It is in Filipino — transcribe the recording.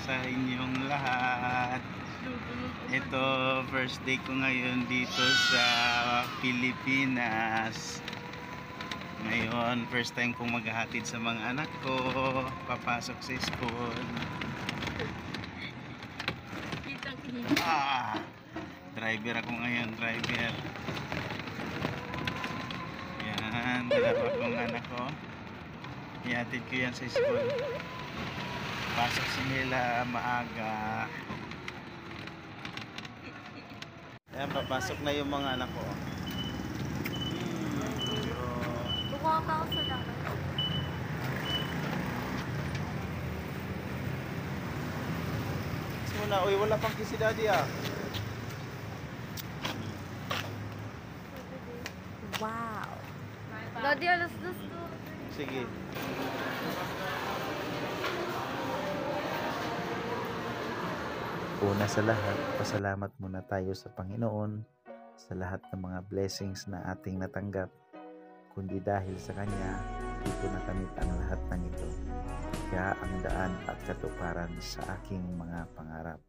sa inyong lahat. Ito, first day ko ngayon dito sa Pilipinas. Ngayon, first time kong maghahatid sa mga anak ko, papasok sa school. Driver ako ngayon, driver. Yan, dalawa kong anak ko. Ihatid ko yan sa school. Pasok sila maaga. Ayan, papasok na yung mga anak ko. Bukuha pa ako sa dapat. Muna, uy, wala pang kisi daddy ah. Wow. Daddy, alas dos to. Sige. Una sa lahat, pasalamat muna tayo sa Panginoon sa lahat ng mga blessings na ating natanggap. Kundi dahil sa Kanya, di ko nakamit ang lahat ng ito. Kaya ang daan at katuparan sa aking mga pangarap.